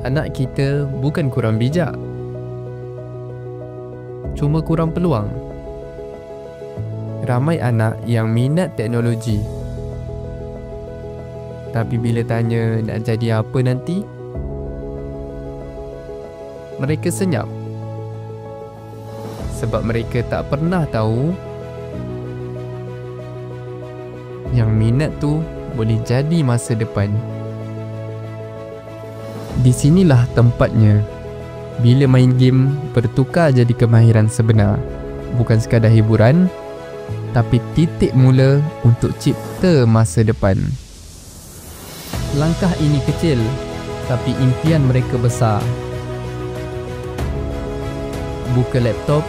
Anak kita bukan kurang bijak, cuma kurang peluang. Ramai anak yang minat teknologi, tapi bila tanya nak jadi apa nanti, mereka senyap. Sebab mereka tak pernah tahu yang minat tu boleh jadi masa depan. Di sinilah tempatnya bila main game bertukar jadi kemahiran sebenar. Bukan sekadar hiburan, tapi titik mula untuk cipta masa depan. Langkah ini kecil, tapi impian mereka besar. Buka laptop,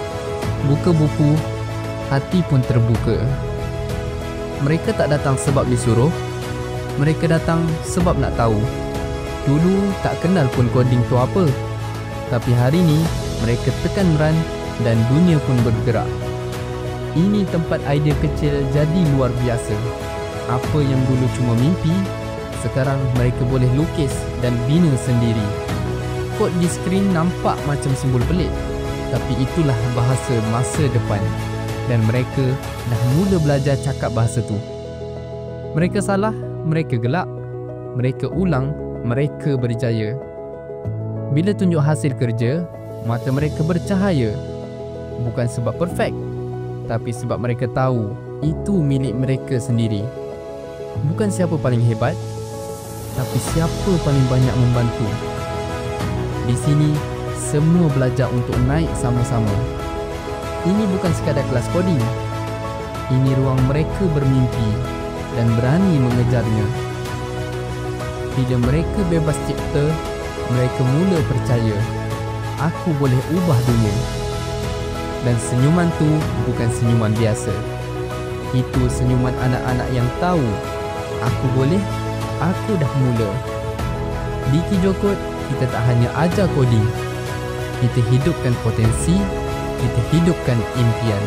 buka buku, hati pun terbuka. Mereka tak datang sebab disuruh, mereka datang sebab nak tahu. Dulu tak kenal pun coding tu apa, tapi hari ni mereka tekan run dan dunia pun bergerak. Ini tempat idea kecil jadi luar biasa. Apa yang dulu cuma mimpi, sekarang mereka boleh lukis dan bina sendiri. Kod di skrin nampak macam simbol pelik, tapi itulah bahasa masa depan. Dan mereka dah mula belajar cakap bahasa tu. Mereka salah, mereka gelak. Mereka ulang, mereka berjaya. Bila tunjuk hasil kerja, mata mereka bercahaya. Bukan sebab perfect, tapi sebab mereka tahu itu milik mereka sendiri. Bukan siapa paling hebat, tapi siapa paling banyak membantu. Di sini, semua belajar untuk naik sama-sama. Ini bukan sekadar kelas coding. Ini ruang mereka bermimpi dan berani mengejarnya. Bila mereka bebas cipta, mereka mula percaya, aku boleh ubah dunia. Dan senyuman tu bukan senyuman biasa. Itu senyuman anak-anak yang tahu, aku boleh, aku dah mula. Di Kijokod, kita tak hanya ajar coding, kita hidupkan potensi, kita hidupkan impian.